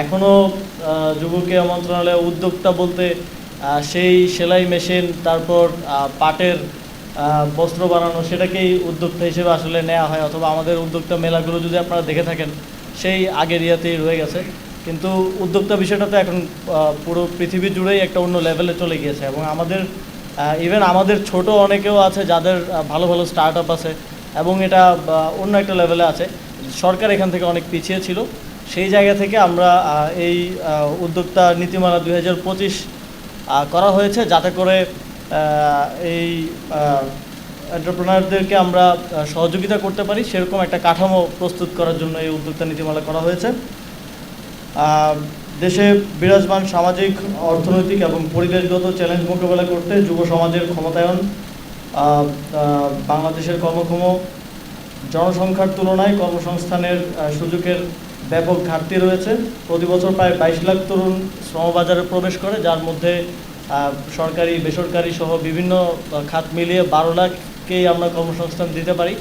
এখনও যুব ক্রীড়া মন্ত্রণালয়ে উদ্যোক্তা বলতে সেই সেলাই মেশিন, তারপর পাটের বস্ত্র বানানো, সেটাকেই উদ্যোক্তা হিসেবে আসলে নেওয়া হয়। অথবা আমাদের উদ্যোক্তা মেলাগুলো যদি আপনারা দেখে থাকেন, সেই আগের ইয়াতেই রয়ে গেছে। কিন্তু উদ্যোক্তা বিষয়টা তো এখন পুরো পৃথিবী জুড়েই একটা অন্য লেভেলে চলে গিয়েছে। এবং আমাদের ইভেন আমাদের ছোট অনেকেও আছে যাদের ভালো ভালো স্টার্ট আপ আছে, এবং এটা অন্য একটা লেভেলে আছে। সরকার এখান থেকে অনেক পিছিয়ে ছিল। সেই জায়গা থেকে আমরা এই উদ্যোক্তা নীতিমালা 2025 করা হয়েছে, যাতে করে এই এন্টারপ্রেনারদেরকে আমরা সহযোগিতা করতে পারি, সেরকম একটা কাঠামো প্রস্তুত করার জন্য এই উদ্যোক্তা নীতিমালা করা হয়েছে। দেশে বিরাজমান সামাজিক, অর্থনৈতিক এবং পরিবেশগত চ্যালেঞ্জ মোকাবেলা করতে যুব সমাজের ক্ষমতায়ন, বাংলাদেশের কর্মক্ষম জনসংখ্যার তুলনায় কর্মসংস্থানের সুযোগের ব্যাপক ঘাটতি রয়েছে। প্রতি বছর প্রায় 22 লাখ তরুণ শ্রমবাজারে প্রবেশ করে, যার মধ্যে সরকারি বেসরকারি সহ বিভিন্ন খাত মিলিয়ে 12 লাখকেই আমরা কর্মসংস্থান দিতে পারি।